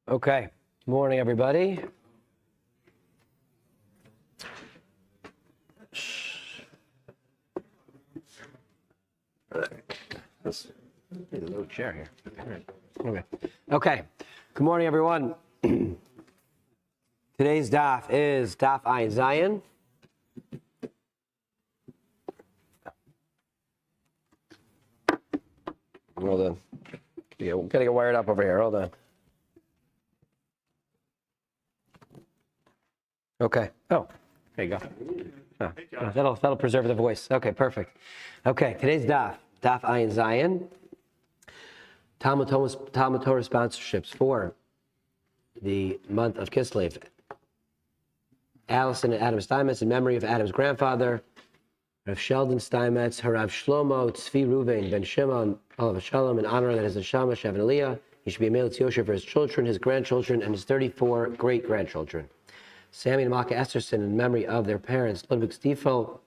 Okay, good morning, everybody. Let's need a little chair here. Okay, good morning, everyone. Today's daf is daf Ayin Zayin. Hold on. Yeah, we're getting it wired up over here. Hold on. Okay. Oh, there you go. Oh, that'll preserve the voice. Okay, perfect. Okay, today's daf Ayin Zayin. Talmud Torah sponsorships for the month of Kislev. Allison and Adam Steinmetz in memory of Adam's grandfather, Rav Sheldon Steinmetz, Harav Shlomo Tzvi Ruvain Ben Shimon Olav Shalom, in honor that his neshama Shev and Aliyah, he should be a male Yosher for his children, his grandchildren, and his 34 great-grandchildren. Sammy and Maka Esterson in memory of their parents, Ludwig Stiefel,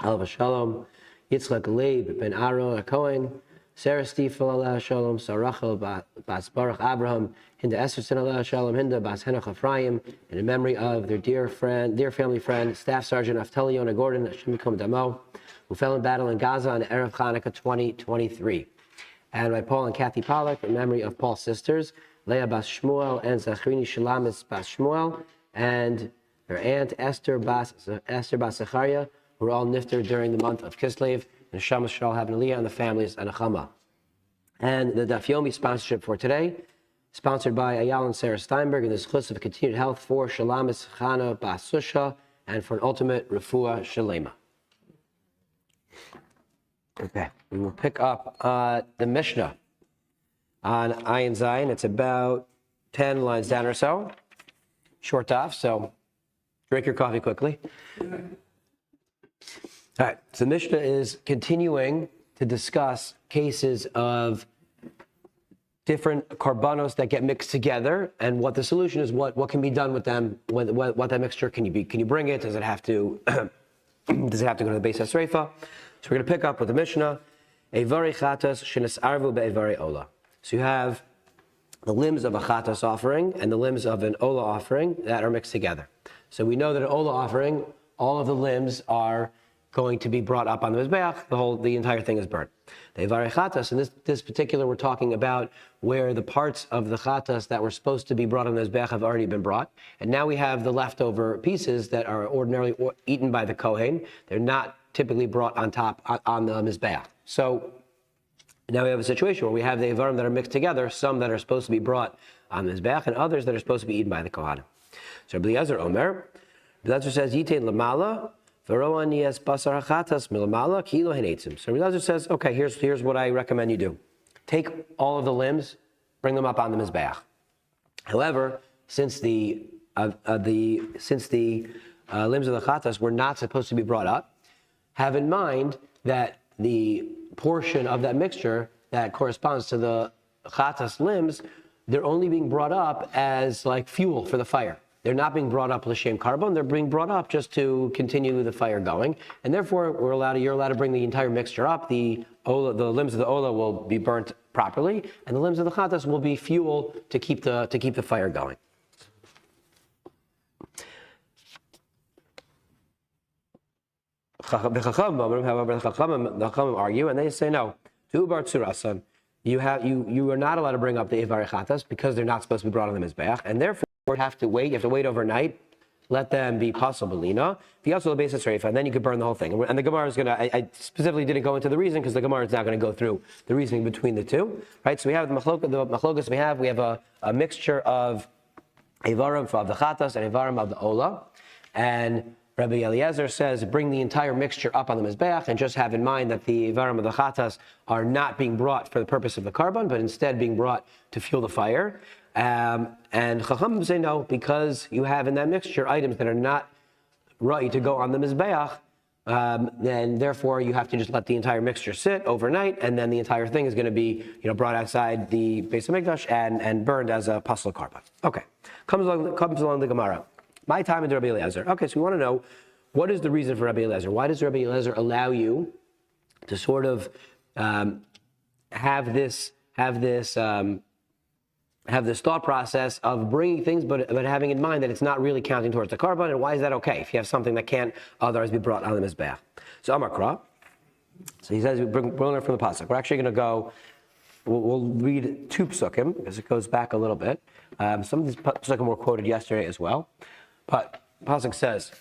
Olav Shalom, Yitzchak Leib Ben Aaron Cohen, Sarah Stiefel Alav Shalom, Sarachel Bas Baruch Abraham, Hinda Esterson Alav Shalom, Hinda Bas Henoch Ephraim, and in memory of their dear family friend, Staff Sergeant Naftali Yonah Gordon, Hashem Yikom Damo, who fell in battle in Gaza on Erev Chanukah 2023. And by Paul and Kathy Pollack, in memory of Paul's sisters, Leah Bas Shmuel and Zachrini Shalamis Bas Shmuel, and their aunt Esther Bas Zachariah, who were all nifter during the month of Kislev, and Shamas Shal have Aliyah and the families and Achama. And the Daf Yomi sponsorship for today, sponsored by Ayal and Sarah Steinberg, in the schus of continued health for Shalamis Chana Bas Susha, and for an ultimate Refuah Shalema. Okay, we will pick up the Mishnah on Ayin Zayin. It's about 10 lines down or so. Short off, so drink your coffee quickly. All right, so the Mishnah is continuing to discuss cases of different korbanos that get mixed together, and what the solution is, what can be done with them, what that mixture, can you bring it, does it have to go to the Beis HaSreifa? So we're going to pick up with the Mishnah, Eivari chatas shenesarvu be'eivari ola. So you have the limbs of a chatas offering and the limbs of an ola offering that are mixed together. So we know that an ola offering, all of the limbs are going to be brought up on the mizbeach. The entire thing is burnt. The eivari chatas, and this particular, we're talking about where the parts of the chatas that were supposed to be brought on the mizbeach have already been brought, and now we have the leftover pieces that are ordinarily eaten by the kohen. They're not typically brought on top on the mizbeach. So now we have a situation where we have the eivarim that are mixed together, some that are supposed to be brought on the mizbeach, and others that are supposed to be eaten by the kohanim. So Rabbi Eliezer Omer, Rabbi Eliezer says, Yitein lamala. So Rabbi Eliezer says, okay, here's what I recommend you do. Take all of the limbs, bring them up on the mizbeach. However, since the limbs of the chatas were not supposed to be brought up, have in mind that the portion of that mixture that corresponds to the chatas limbs, they're only being brought up as like fuel for the fire. They're not being brought up l'shem carbon. They're being brought up just to continue the fire going, and therefore you're allowed to bring the entire mixture up. The limbs of the ola will be burnt properly, and the limbs of the chatas will be fuel to keep the fire going. However, the Chachamim argue, and they say no. You are not allowed to bring up the eivari chatas because they're not supposed to be brought on the mizbeach, and therefore you have to wait overnight, let them be pasalbalina, v'yasol beis HaSreifa, and then you could burn the whole thing. And the Gemara is I specifically didn't go into the reason because the Gemara is not going to go through the reasoning between the two, right? So we have the machlokas we have a mixture of eivarim of the chatas and eivarim of the ola, and Rabbi Eliezer says, bring the entire mixture up on the Mizbeach and just have in mind that the Ivarim of the Chatas are not being brought for the purpose of the carbon, but instead being brought to fuel the fire. And Chachamim say no, because you have in that mixture items that are not right to go on the Mizbeach, then therefore you have to just let the entire mixture sit overnight, and then the entire thing is going to be brought outside the Beis HaMikdash and burned as a pasul carbon. Okay, comes along the Gemara. My time into Rabbi Eliezer. Okay, so we want to know, what is the reason for Rabbi Eliezer? Why does Rabbi Eliezer allow you to sort of have this thought process of bringing things, but having in mind that it's not really counting towards the carbon? And why is that okay if you have something that can't otherwise be brought on the Mizbeach? So Amar Kra. So he says we bring it from the pasuk. We're actually going to go. We'll read two psukim because it goes back a little bit. Some of these psukim were quoted yesterday as well. But pasuk says,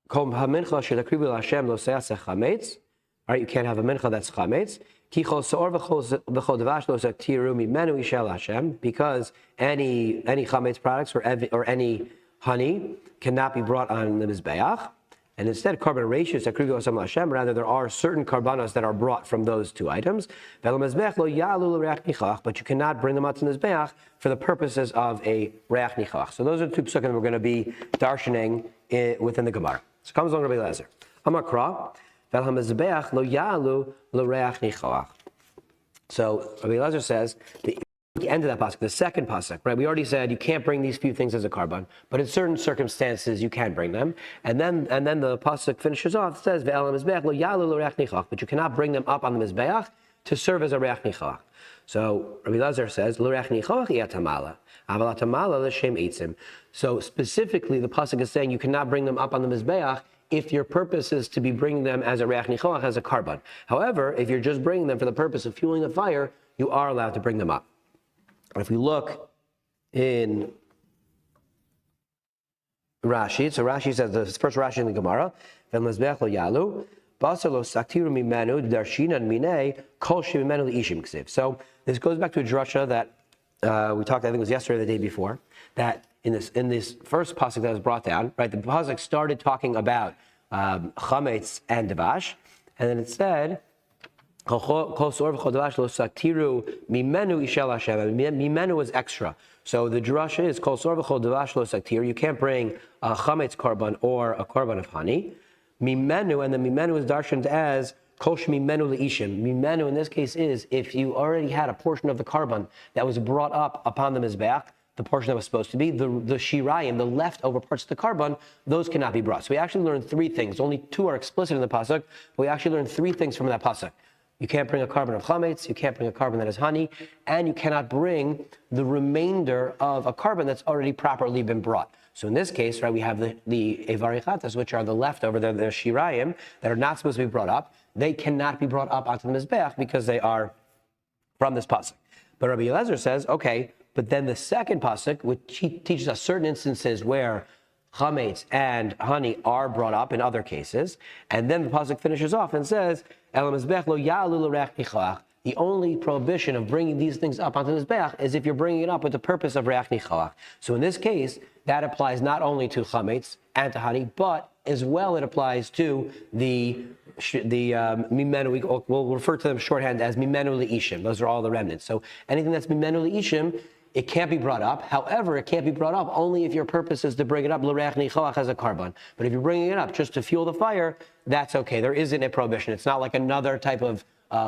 "Kol hamincha shekrivu l'Hashem lo se'aseh chametz." All right, you can't have a mincha that's chametz. Ki chol se'or v'chol devash lo sektiru mimenu ishel Hashem, because any chametz products or any honey cannot be brought on the mizbeach. And instead, carbon ratios, rather, there are certain carbonos that are brought from those two items. But you cannot bring them out to the Mizbeach for the purposes of a reach nichach. So those are the two psukim we're going to be darshaning within the Gemara. So comes along Rabbi Eliezer. Amar Kra, vel hamizbeach lo yalu lo reach nichach. So Rabbi Eliezer says, the end of that pasuk, the second pasuk, right? We already said you can't bring these few things as a carbon, but in certain circumstances you can bring them. And then the pasuk finishes off. It says ve'elam mizbeach lo yalu lo reach nichach, but you cannot bring them up on the mizbeach to serve as a reach nichach. So Rabbi Eliezer says lo reach nichach yatamala, aval atamala l'shem eitzim. So specifically, the pasuk is saying you cannot bring them up on the mizbeach if your purpose is to be bringing them as a reach nichach, as a carbon. However, if you're just bringing them for the purpose of fueling the fire, you are allowed to bring them up. If we look in Rashi, so Rashi says, the first Rashi in the Gemara, so this goes back to a drasha that we talked, I think it was yesterday or the day before, that in this first pasuk that was brought down, right, the pasuk started talking about chametz and devash, and then it said, Mimenu is extra. So the drasha is kol sor v'chol devash lo saktir. You can't bring a chametz carbon or a carbon of honey. Mimenu, and the mimenu is darshaned as kol shemimenu leishim. Mimenu in this case is if you already had a portion of the carbon that was brought up upon the mizbeach, the portion that was supposed to be, the shirayim, the leftover parts of the carbon, those cannot be brought. So we actually learned three things. Only two are explicit in the pasuk, but we actually learned three things from that pasuk. You can't bring a carbon of chametz, you can't bring a carbon that is honey, and you cannot bring the remainder of a carbon that's already properly been brought. So in this case, right, we have the evari chatas, which are the leftover, they're shirayim, that are not supposed to be brought up. They cannot be brought up onto the mizbeach because they are from this pasuk. But Rabbi Eliezer says, okay, but then the second pasuk, which teaches us certain instances where chametz and honey are brought up in other cases, and then the pasuk finishes off and says, the only prohibition of bringing these things up onto the mizbeach is if you're bringing it up with the purpose of reach nichach. So in this case, that applies not only to chametz and to honey, but as well it applies to the mimenu. We'll refer to them shorthand as mimenu leishim. Those are all the remnants. So anything that's mimenu leishim, it can't be brought up. However, it can't be brought up only if your purpose is to bring it up l'reach nichach as a carbon. But if you're bringing it up just to fuel the fire, that's okay. There isn't a prohibition. It's not like another type of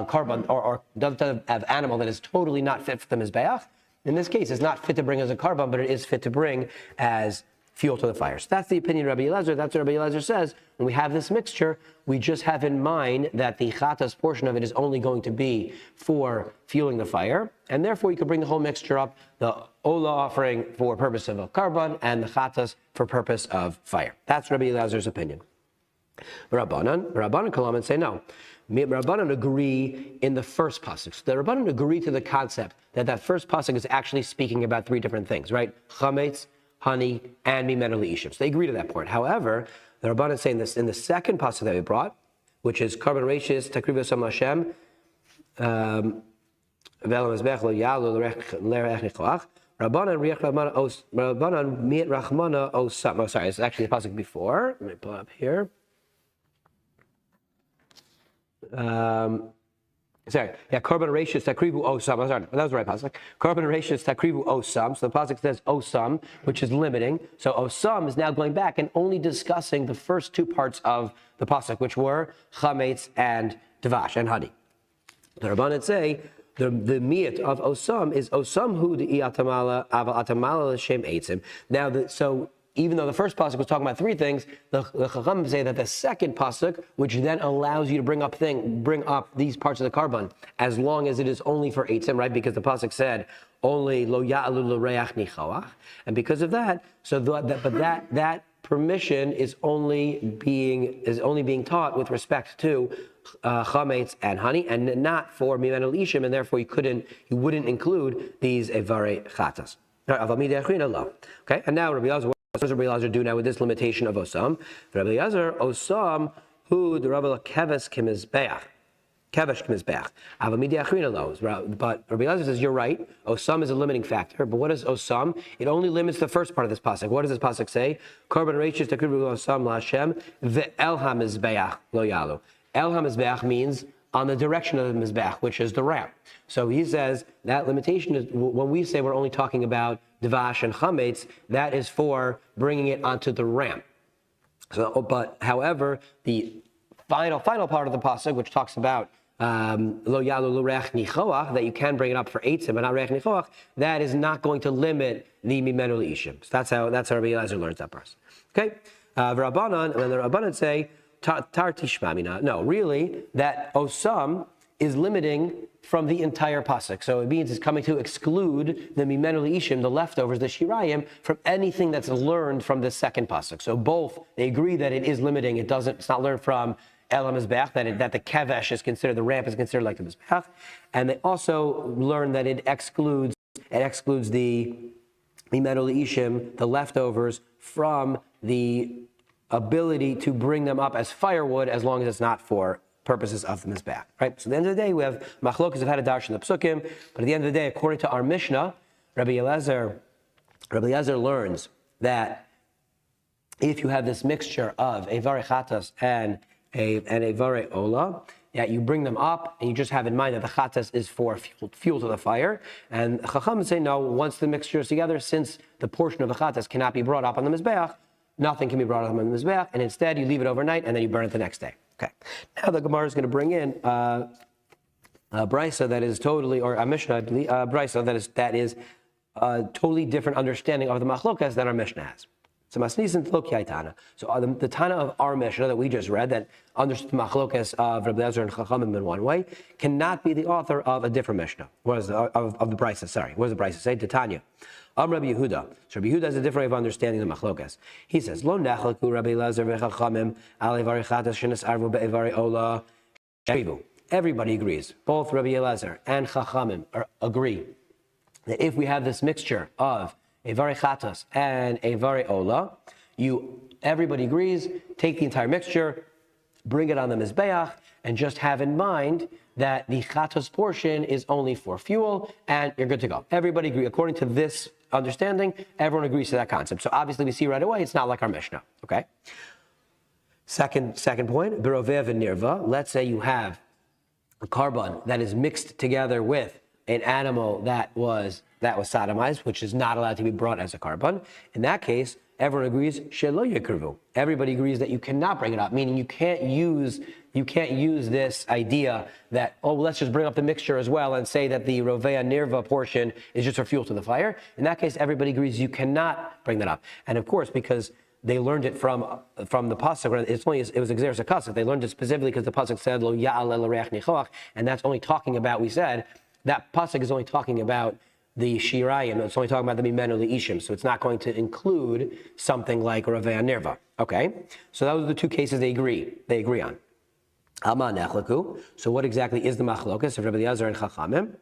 carbon or another type of animal that is totally not fit for the mizbeach. In this case, it's not fit to bring as a carbon, but it is fit to bring as fuel to the fire. So that's the opinion of Rabbi Eliezer. That's what Rabbi Eliezer says. When we have this mixture, we just have in mind that the chatas portion of it is only going to be for fueling the fire, and therefore you can bring the whole mixture up, the ola offering for purpose of a carbon, and the chatas for purpose of fire. That's Rabbi Eliezer's opinion. Rabbanan Kalam and say no. Rabbanan agree in the first pasuk. So the Rabbanan agree to the concept that first pasuk is actually speaking about three different things, right? Chametz, honey, and mimenu leishim. So they agree to that part. However, the Rabbanan saying this in the second pasuk that we brought, which is carbon ratios takriv yosam Hashem, Rabbanan Riach Rabbanan Miet Rachmana Osam. Oh, sorry, it's actually the pasuk before. Let me pull it up here. Korban Reishis Takrivu Osam. Oh, sorry, that was the right pasuk. Korban Reishis Takrivu Osam. So the pasuk says Osam, which is limiting. So Osam is now going back and only discussing the first two parts of the pasuk, which were chametz and dvash and honey. The Rabbanan say the miyat of Osam is Osam hu de atamala aval atamala l'shem eitzim. Now, so even though the first pasuk was talking about three things, the Chacham say that the second pasuk, which then allows you to bring up these parts of the korban, as long as it is only for eitzim, right? Because the pasuk said only lo ya'alu l'reach nichoach, and because of that, so that permission is only being taught with respect to chametz and honey, and not for mimenu l'ishim, and therefore you wouldn't include these evarei chatas. Okay, and now Rabbi Elazar. What does Rabbi Elazar do now with this limitation of Osam? Rabbi Elazar, Osam, who the Rabbi Keves Kimizbeach. Kevesh Kimizbeach. Avamidi Achrina lo. But Rabbi Elazar says, you're right. Osam is a limiting factor. But what is Osam? It only limits the first part of this pasuk. What does this pasuk say? Korban Reishis Takrivu Osam LaHashem Ve'el HaMizbeach Lo Yalu. El HaMizbeach means on the direction of the Mizbeach, which is the ramp. So he says that limitation is, when we say we're only talking about Dvash and Chametz, that is for bringing it onto the ramp. So, but however, the final part of the pasuk, which talks about Lo Yalu Lo Reach Nichoach, that you can bring it up for eitzim, but not Reach Nichoach, that is not going to limit the Mimenu L'Ishim. So that's how Rabbi Elazar learns that part. Okay? Rabbanan, and then the Rabbanan say, Tar Tishmamina. No, really, that Osam is limiting from the entire pasuk. So it means it's coming to exclude the Mimenu L'Ishim, the leftovers, the Shirayim, from anything that's learned from the second pasuk. So both, they agree that it is limiting. It's not learned from El HaMizbeach, that the Kevesh is considered, the ramp is considered like the Mizbeach. And they also learn that it excludes the Mimenu L'Ishim, the leftovers, from the ability to bring them up as firewood, as long as it's not for purposes of the Mizbeach, right? So at the end of the day, we have machlokas of how to darshan the psukim, but at the end of the day, according to our Mishnah, Rabbi Elazar learns that if you have this mixture of a varei chatas and a varei ola, that you bring them up and you just have in mind that the chatas is for fuel to the fire. And Chacham say no, once the mixture is together, since the portion of the chatas cannot be brought up on the Mizbeach, nothing can be brought up on the Mizbeach, and instead you leave it overnight and then you burn it the next day. Okay. Now the Gemara is going to bring in a brisa that is totally, or a Mishnah, brisa that is a totally different understanding of the machlokas than our Mishnah has. So the Tana of our Mishnah that we just read, that understood the machlokas of Rabbi Elazar and Chachamim in one way, cannot be the author of a different Mishnah. What is of the brisa? Sorry, what does the brisa say? Titania. Rabbi Yehuda. So Rabbi Yehuda has a different way of understanding the machlokas. He says, Lo nachlaku Rabbi Elazar v'chachamim al evari chatas shenas arvu be'evari ola shrivu. Everybody agrees. Both Rabbi Elazar and Chachamim agree that if we have this mixture of evari chatas and evari ola, everybody agrees, take the entire mixture, bring it on the Mizbeach, and just have in mind that the chatas portion is only for fuel, and you're good to go. Everybody agree. According to this understanding, everyone agrees to that concept. So obviously we see right away, it's not like our Mishnah, okay? Second point, Birovev and Nirva. Let's say you have a korban that is mixed together with an animal that was sodomized, which is not allowed to be brought as a korban. In that case, everyone agrees, shelo yekruvu. Everybody agrees that you cannot bring it up, meaning you can't use this idea that, let's just bring up the mixture as well and say that the rovea nirva portion is just for fuel to the fire. In that case, everybody agrees you cannot bring that up. And of course, because they learned it from the pasuk, it was exeris hakasef. They learned it specifically because the pasuk said lo ya'al el reach nichoach, and that's only talking about, we said, that pasuk is only talking about the shirayim, it's only talking about the mimenu l'ishim, so it's not going to include something like rovea nirva. Okay, so those are the two cases they agree on. Alma nechlaku. So what exactly is the machlokas of Rabbi Elazar and Chachamim?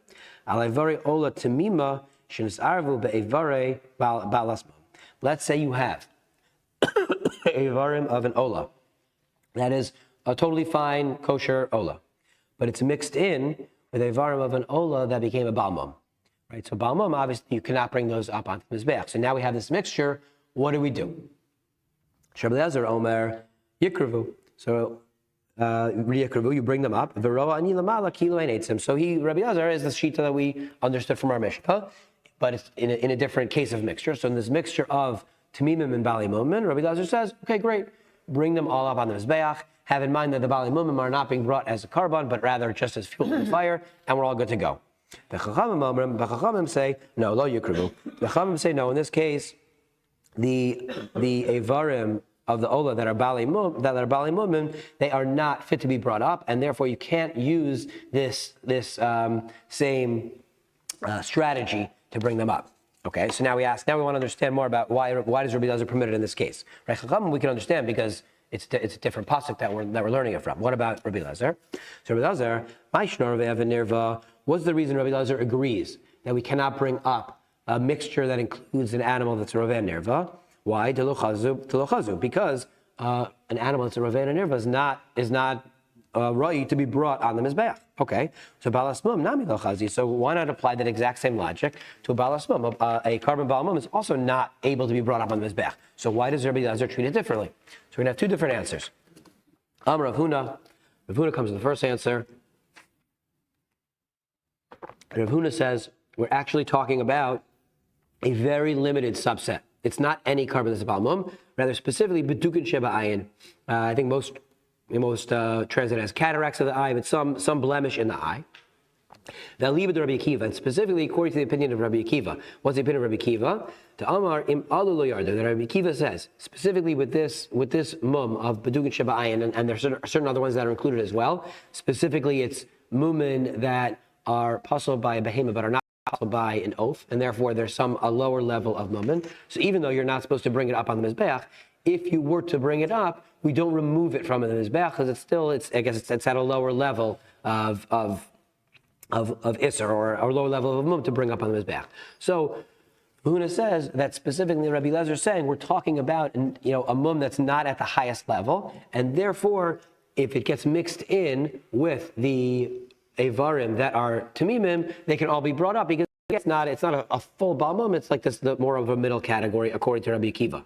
Alaivari ola temima shenisarvu be'evare balasma. Let's say you have a varim of an ola that is a totally fine kosher ola, but it's mixed in with a varim of an ola that became a balmum. right? So Baal Mum, obviously, you cannot bring those up onto the Mizbeach. So now we have this mixture. What do we do? Rabbi Eliezer Omer Yikravu. So you bring them up. So Rabbi Eliezer is the shita that we understood from our Mishnah, but it's in a different case of mixture. So in this mixture of Tamimim and Bali Mumim, Rabbi Eliezer says, okay, great, bring them all up on the Mizbeach. Have in mind that the Bali Mumim are not being brought as a carbon, but rather just as fuel and fire, and we're all good to go. The Chachamim say, no, lo Yikravu. The Chachamim say, no, in this case, the Evarim of the Ola that are Bali Mumim, they are not fit to be brought up, and therefore you can't use this same strategy to bring them up. Okay, so now we want to understand more about why does Rabbi Eliezer permit it in this case? Right, Chachamim we can understand because it's a different pasuk that we're learning it from. What about Rabbi Eliezer? So Rabbi Eliezer, what's the reason Rabbi Eliezer agrees that we cannot bring up a mixture that includes an animal that's Roveh and Nirva? Why? Telochazu. Because an animal that's a Roveh and Nirva is not right to be brought on the Mizbeach. Okay, so Balas Mum, Nami Lochazi. So why not apply that exact same logic to a Balas Mum? A carbon Baal Mum is also not able to be brought up on the Mizbeach. So why does Rabbi Eliezer treat it differently? So we're going to have two different answers. Amar Rav Huna. Rav Huna comes with the first answer. Rav Huna says we're actually talking about a very limited subset. It's not any carbon that's a Baal Mum, rather specifically Bedukin Sheba Ayin. I think most translate as cataracts of the eye, but some blemish in the eye. The Alibad Rabbi Akiva, and specifically according to the opinion of Rabbi Akiva. What's the opinion of Rabbi Akiva? To Amar Im Alu Lo Yardu, that Rabbi Akiva says, specifically with this mum of Bedukin Sheba Ayin, and there are certain other ones that are included as well. Specifically, it's mumin that are puzzled by a behemoth but are not puzzled by an oath, and therefore there's a lower level of mumin. So even though you're not supposed to bring it up on the Mizbeach, if you were to bring it up, we don't remove it from the Mizbeach because it's at a lower level of Isser or a lower level of Mum to bring up on the Mizbeach. So Huna says that specifically Rabbi Eliezer is saying we're talking about a Mum that's not at the highest level, and therefore if it gets mixed in with the Evarim that are Tamimim, they can all be brought up because it's not a full Baal Mum, it's like the more of a middle category according to Rabbi Akiva.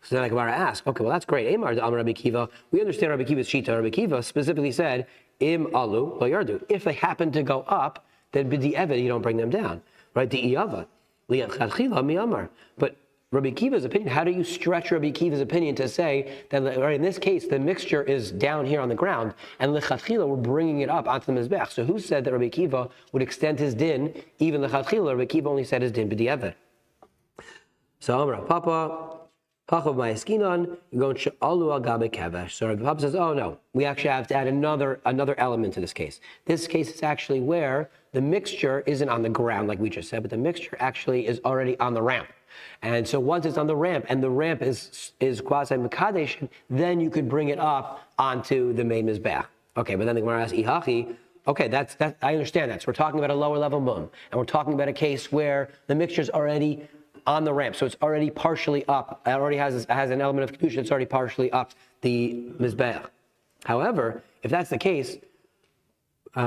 So then I can ask, okay, well that's great. Amar Rabbi Akiva, we understand Rabbi Akiva's shita. Rabbi Akiva specifically said, Im alu lo yardu. If they happen to go up, then b'di evet you don't bring them down, right? Di'iyava li'achadchila mi'amar. But Rabbi Akiva's opinion, how do you stretch Rabbi Akiva's opinion to say that right, in this case the mixture is down here on the ground and lechatchila we're bringing it up onto the mizbech? So who said that Rabbi Akiva would extend his din even lechatchila? Rabbi Akiva only said his din b'di evet. So Amar Papa. So Rabbi Papa says, oh no, we actually have to add another element to this case. This case is actually where the mixture isn't on the ground like we just said, but the mixture actually is already on the ramp. And so once it's on the ramp and the ramp is quasi mekadesh, then you could bring it up onto the main mizbeach. Okay, but then the Gemara asks, Ihachi, okay, that's I understand that. So we're talking about a lower level mum, and we're talking about a case where the mixture is already on the ramp, so it's already partially up. It already has an element of kedusha. It's already partially up the mizbeach. However, if that's the case, we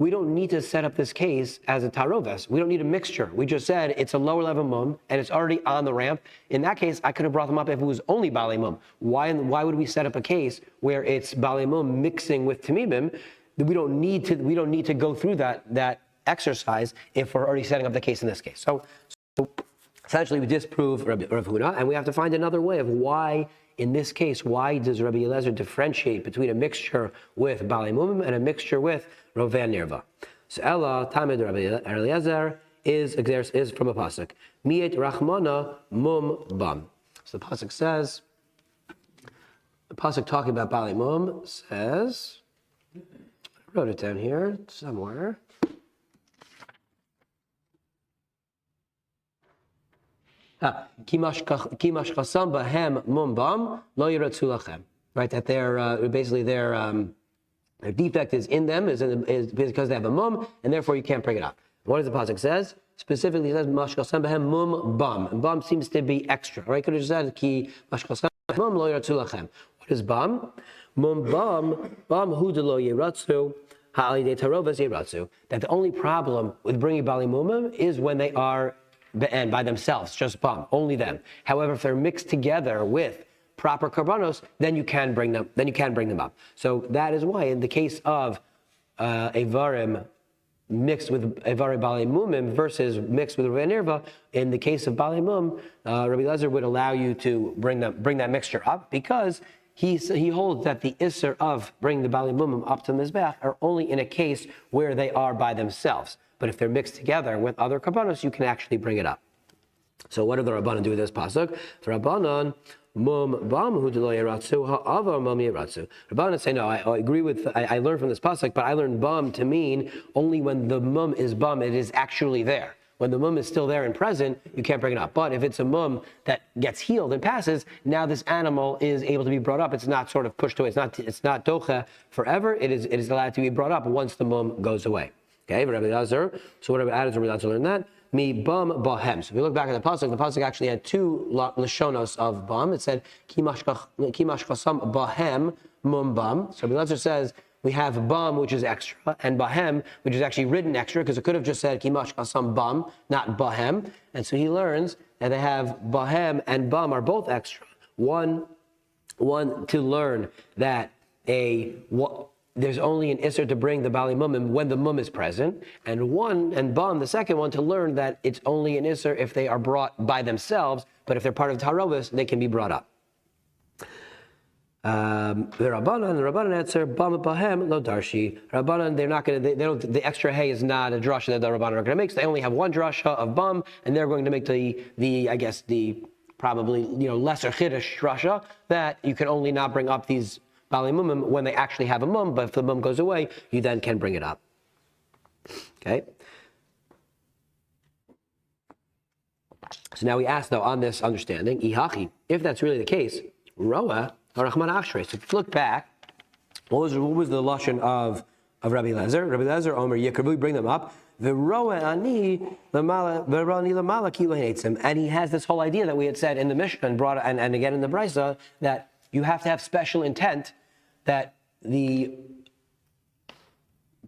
don't need to set up this case as a taroves. We don't need a mixture. We just said it's a lower level mum and it's already on the ramp. In that case, I could have brought them up if it was only balei mum. Why would we set up a case where it's balei mum mixing with tamimim? We don't need to go through that exercise if we're already setting up the case in this case. So essentially we disprove Rav Huna, and we have to find another way of why, in this case, why does Rabbi Eliezer differentiate between a mixture with Balei Mumim and a mixture with Roveh Nirva? So Ella Tamid Rabbi Eliezer is from a pasuk. Miet Rachmana Mum Bam. So the pasuk says, the pasuk talking about Balei Mum says, I wrote it down here somewhere. Right, that their defect is in them, is because they have a mum, and therefore you can't bring it up. What does the pasuk says? Specifically, it says mashkasam behem mum bam, and bam seems to be extra. Right? Could have said ki mashkasam lo yiratzu lachem. What is bam? Mum bam hu de lo yiratzu. that the only problem with bringing Bali Mumim is when they are and by themselves, just bum, only them. However, if they're mixed together with proper karbanos, then you can bring them. Then you can bring them up. So that is why, in the case of Evarim mixed with Evari Bali Mumim versus mixed with Reuven Irva, in the case of Bali Mum, Rabbi Lezer would allow you to bring that mixture up because he holds that the Isser of bringing the Bali Mumim up to the Mizbeach are only in a case where they are by themselves. But if they're mixed together with other karbanos, you can actually bring it up. So what do the Rabbanan do with this pasuk? The Rabbanan mum bam hu delo yeratzu ha'avar mum yeratzu. Rabbanan say no. I agree with. I learned from this pasuk, but I learned bam to mean only when the mum is bam, it is actually there. When the mum is still there and present, you can't bring it up. But if it's a mum that gets healed and passes, now this animal is able to be brought up. It's not sort of pushed away. It's not docha forever. It is allowed to be brought up once the mum goes away. Okay, Rabbi Lezer. So what Rabbi Adams Rabbi Lezer learned that? Mi bum bahem. So if you look back at the pasuk actually had two lashonos of bum. It said kimashkasam bahem mum bum. So Rabbi Lezer says we have bum, which is extra, and bahem, which is actually written extra, because it could have just said kimashkasam bum, not bahem. And so he learns that they have bahem and bum are both extra. One to learn that there's only an isser to bring the Bali Mumim when the mum is present, and bam, the second one, to learn that it's only an isser if they are brought by themselves, but if they're part of Tarovis, they can be brought up. The Rabbanan answer, bam bahem lo darshi. Rabbanan, the extra hay is not a drasha that the Rabbanan are going to make. So they only have one drasha of bam, and they're going to make the probably lesser chiddush drasha that you can only not bring up these Bali Mumim when they actually have a mum, but if the mum goes away, you then can bring it up. Okay? So now we ask, though, on this understanding, Ihachi, if that's really the case, Roa, Arachman Achshrei. So if you look back, what was the lashon of Rabbi Lezer? Rabbi Lezer, Omer, Yekirbu, bring them up. The Roa ani lamala kilo hates, and he has this whole idea that we had said in the Mishnah and again in the Brisa, that you have to have special intent that the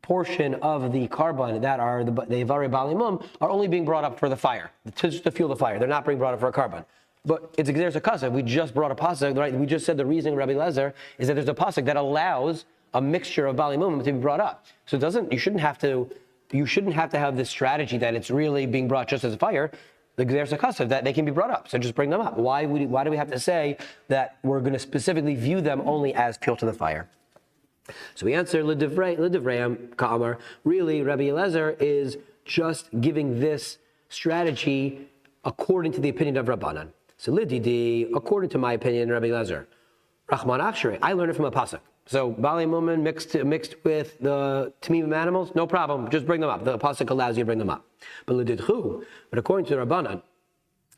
portion of the carbon that are the Ivari Bali Mum are only being brought up for the fire, to fuel the fire. They're not being brought up for a carbon. But it's Xeris Akasa. We just brought a pasuk, right? We just said the reason Rabbi Lezer is that there's a pasuk that allows a mixture of Bali Mum to be brought up. So you shouldn't have to have this strategy that it's really being brought just as a fire. The Xeris Akasa, that they can be brought up. So just bring them up. Why do we have to say that we're going to specifically view them only as fuel to the fire? So we answer L'divrayam Ka'amar. Really, Rabbi Eliezer is just giving this strategy according to the opinion of Rabbanan. So Lididi, according to my opinion, Rabbi Eliezer, Rahman Achshrei, I learned it from a pasuk. So Bali Mumin mixed with the Tamimim animals, no problem, just bring them up. The pasuk allows you to bring them up. But according to the Rabbanan,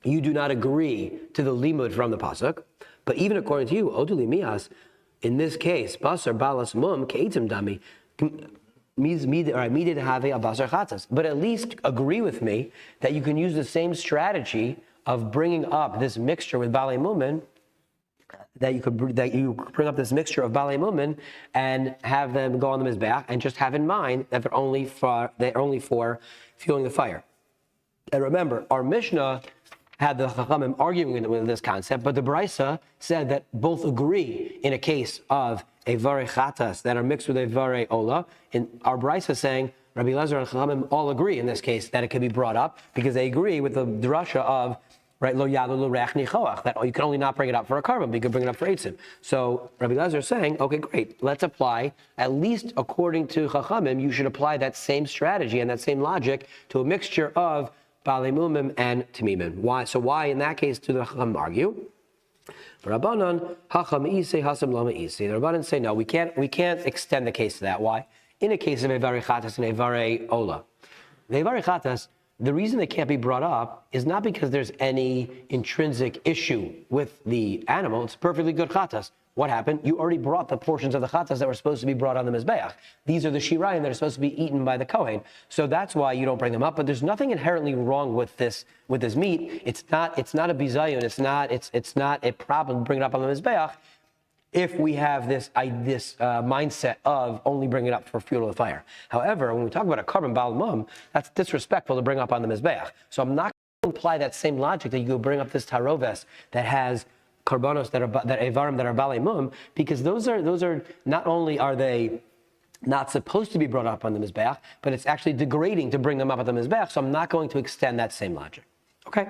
you do not agree to the limud from the pasuk. But even according to you, Oduli Mias, in this case, Basar Balas Mum Keitim Dami, but at least agree with me that you can use the same strategy of bringing up this mixture with Bali Mumin, that you bring up this mixture of Bali Mumin and have them go on the Mizbeach, and just have in mind that they're only for fueling the fire. And remember, our Mishnah had the Chachamim arguing with this concept, but the Brisa said that both agree in a case of a Varei Chatas that are mixed with a Varei Ola. In our Brisa saying, Rabbi Lezer and Chachamim all agree in this case that it can be brought up, because they agree with the drasha of right, lo yadu lo reach nichoach, that you can only not bring it up for a carbon, but you can bring it up for eitzim. So Rabbi Lezer is saying, okay, great, let's apply, at least according to Chachamim, you should apply that same strategy and that same logic to a mixture of Bali Mumim and Tamimim. Why? So why in that case do the Chachamim argue? Rabbanan, Hacham Isei, Hasam Lama Isei. The Rabbanan say, no, we can't extend the case to that. Why? In a case of a Varei Chatas and a Varei Ola. The Varei Chatas, the reason they can't be brought up is not because there's any intrinsic issue with the animal. It's perfectly good chatas. What happened? You already brought the portions of the chatas that were supposed to be brought on the mizbeach. These are the shirayim that are supposed to be eaten by the kohen. So that's why you don't bring them up. But there's nothing inherently wrong with this meat. It's not a bizayon. It's not a problem to bring it up on the mizbeach. if we have this mindset of only bringing it up for fuel of the fire. However, when we talk about a carbon Baal Mum, that's disrespectful to bring up on the Mizbeach. So I'm not going to apply that same logic that you go bring up this taroves that has carbonos that evarim that are Baal Mum, because those are not only are they not supposed to be brought up on the Mizbeach, but it's actually degrading to bring them up at the Mizbeach, so I'm not going to extend that same logic. Okay,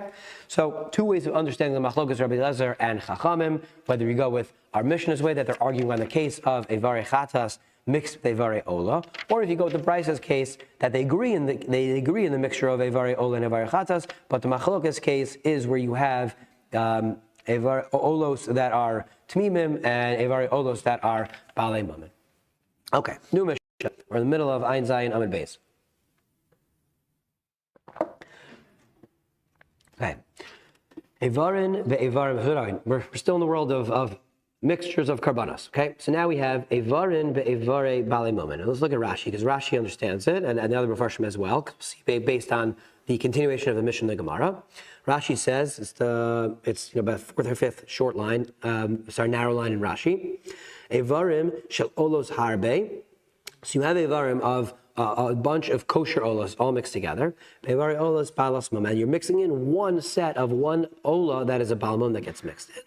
so two ways of understanding the machlokas Rabbi Eliezer and Chachamim, whether you go with our Mishnah's way that they're arguing on the case of Evarei Chatas mixed with Evarei Ola, or if you go with the Braisa's case that they agree in the mixture of Evarei Ola and Evarei Chatas, but the machlokas case is where you have Evarei Olos that are Tmimim and Evarei Olos that are Balei Mammon. Okay, new Mishnah. We're in the middle of Ein Zayin Amud Beis. Okay. Evarin ve'evarim hurain. We're still in the world of mixtures of karbanos. Okay, so now we have evarin ve'evare balei momen. Let's look at Rashi because Rashi understands it, and the other Mefarshim as well, based on the continuation of the Mishnah in the Gemara. Rashi says it's about fourth or fifth short line, narrow line in Rashi. Evarim shel olos harbe. So you have evarim of a bunch of kosher olas all mixed together. And you're mixing in one set of one ola that is a balmum that gets mixed in.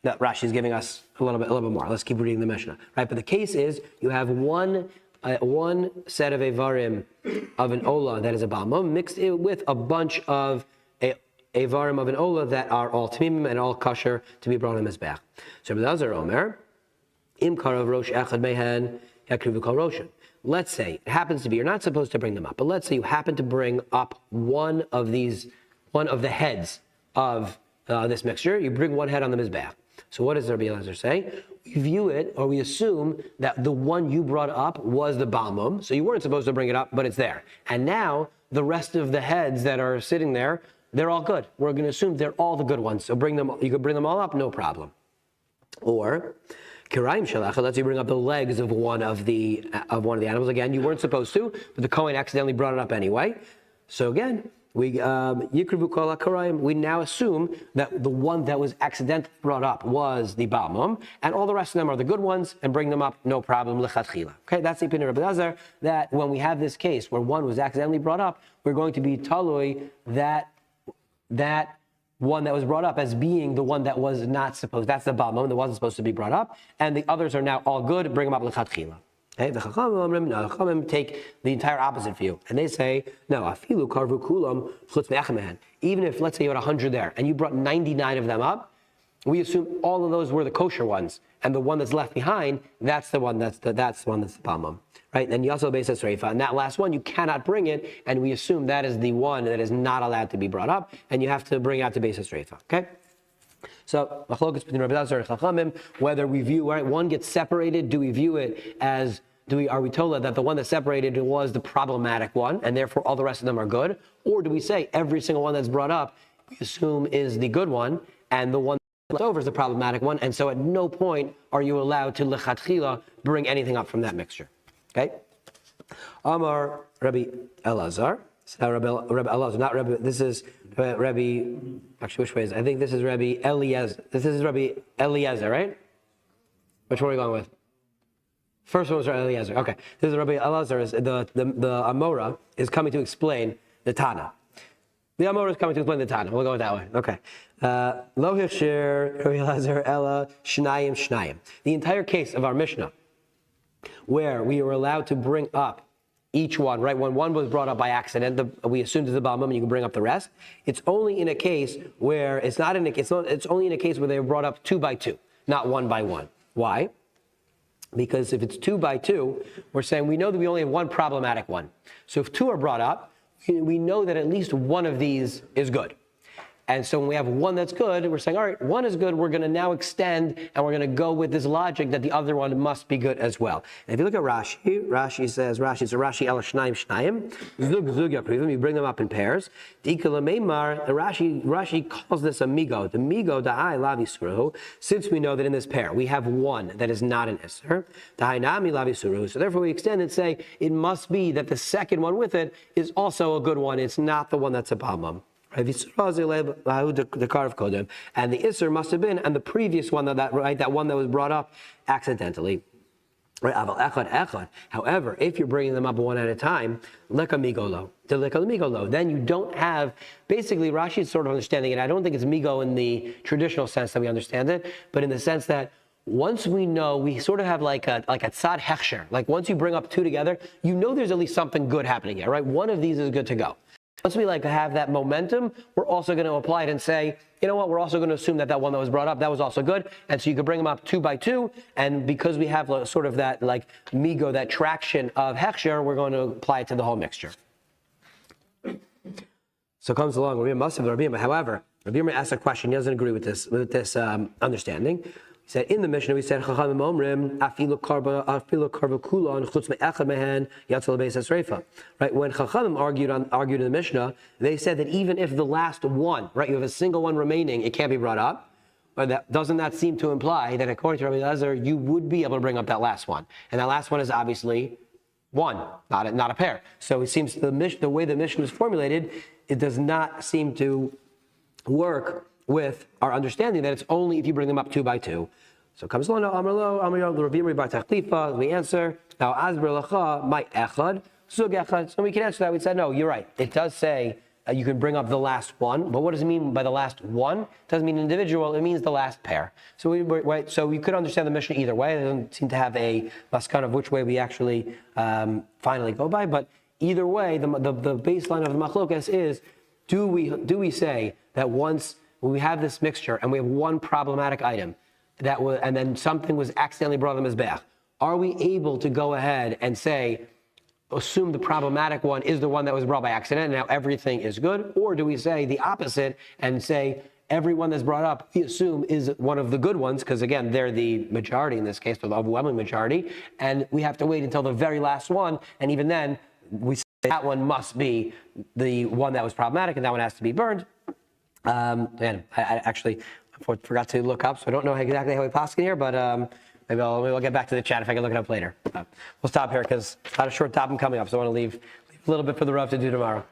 Rashi is giving us a little bit more. Let's keep reading the Mishnah, right? But the case is you have one set of evarim of an ola that is a balmum mixed in with a bunch of evarim of an ola that are all tamimim and all kosher to be brought in mizbeach. So Rabbi Elazar Omer. Let's say it happens to be, you're not supposed to bring them up, but let's say you happen to bring up one of the heads of this mixture. You bring one head on the mizbeach. So what does Rabbi Elazar say? We view it, or we assume that the one you brought up was the balmum, so you weren't supposed to bring it up, but it's there. And now the rest of the heads that are sitting there, they're all good. We're going to assume they're all the good ones. So you could bring them all up, no problem. Or Kiraim shalach, let's say you bring up the legs of one of the animals. Again, you weren't supposed to, but the Kohen accidentally brought it up anyway. So again, we yikrivu kol karaim. We now assume that the one that was accidentally brought up was the balmum, and all the rest of them are the good ones, and bring them up, no problem. Lechatchila. Okay, that's the opinion of Rabbi Elazar, that when we have this case where one was accidentally brought up, we're going to be talui that one that was brought up as being the one that was not supposed, that's the balmum that wasn't supposed to be brought up, and the others are now all good, bring them up l'chatchila. Okay, the Chachamim take the entire opposite view, and they say, no, afilu karvu kulam chutz me'echamehan. Even if, let's say you had 100 there, and you brought 99 of them up, we assume all of those were the kosher ones, and the one that's left behind, that's the one that's the balmum. Right, and you also base reifa, and that last one you cannot bring it, and we assume that is the one that is not allowed to be brought up, and you have to bring out the basis reifa. Okay, so machlokas between Rabbi Elazar and Chachamim, whether we view one gets separated, do we view it as are we told that the one that separated was the problematic one, and therefore all the rest of them are good, or do we say every single one that's brought up we assume is the good one, and the one left over is the problematic one, and so at no point are you allowed to lechatchila bring anything up from that mixture. Okay, Amar Rabbi Elazar. Rabbi Elazar, not Rabbi. This is Rabbi. Actually, which way is it? I think this is Rabbi Eliezer. This is Rabbi Eliezer, right? Which one are we going with? First one was Rabbi Eliezer. Okay, this is Rabbi Elazar. The Amora is coming to explain the Tana. The Amora is coming to explain the Tana. We'll go that way. Okay. Lo Hechsher Rabbi Elazar Ella Shnayim. The entire case of our Mishnah, where we were allowed to bring up each one, right? When one was brought up by accident, we assumed it's a balmum, and you can bring up the rest. It's only in a case where it's only in a case where they were brought up 2 by 2, not 1 by 1. Why? Because if it's 2 by 2, we're saying we know that we only have one problematic one. So if 2 are brought up, we know that at least one of these is good. And so when we have one that's good, we're saying, all right, one is good, we're going to now extend, and we're going to go with this logic that the other one must be good as well. And if you look at Rashi says, Rashi el shnayim, zug zug yakrivim, you bring them up in pairs. Rashi calls this a migo. The migo da'ai lavi suruhu, since we know that in this pair, we have one that is not an isser, da'ai nami lavi suruhu. So therefore we extend and say, it must be that the second one with it is also a good one. It's not the one that's a balmum. Right? The Isser must have been, and the previous one, that one that was brought up accidentally. Right? However, if you're bringing them up one at a time, then you don't have, basically Rashi is sort of understanding it. I don't think it's migo in the traditional sense that we understand it, but in the sense that once we know, we sort of have like a tzad hechsher. Like once you bring up two together, you know there's at least something good happening here, right? One of these is good to go. Once we have that momentum, we're also going to apply it and say, you know what, we're also going to assume that one that was brought up, that was also good. And so you could bring them up 2 by 2. And because we have sort of that migo, that traction of hechsher, we're going to apply it to the whole mixture. So comes along, however, Rabbi Yomi asks a question. He doesn't agree with this understanding. He said, in the Mishnah, we said, Chachamim omrim, afilu karba kulon, chutz me'echad mehen, yatzal beis hasreifa. Right? When Chachamim argued in the Mishnah, they said that even if the last one, right, you have a single one remaining, it can't be brought up. But doesn't that seem to imply that according to Rabbi Elazar, you would be able to bring up that last one? And that last one is obviously one, not a pair. So it seems the way the Mishnah is formulated, it does not seem to work with our understanding that it's only if you bring them up 2 by 2. So comes along, we answer, now my echad, zug echad. So we can answer that. We said, no, you're right. It does say you can bring up the last one, but what does it mean by the last one? It doesn't mean individual, it means the last pair. So so you could understand the Mishnah either way. It doesn't seem to have a maskan of which way we actually finally go by, but either way, the baseline of the machlokas is, do we say that once when we have this mixture and we have one problematic item and then something was accidentally brought on the mizbeach, are we able to go ahead and assume the problematic one is the one that was brought by accident and now everything is good? Or do we say the opposite and say every one that's brought up, we assume is one of the good ones, because again, they're the majority in this case, the overwhelming majority, and we have to wait until the very last one, and even then, we say that one must be the one that was problematic and that one has to be burned. And I actually forgot to look up, so I don't know exactly how we pass in here, but maybe I'll get back to the chat if I can look it up later. We'll stop here because it's not a short topic coming up, so I want to leave a little bit for the Rav to do tomorrow.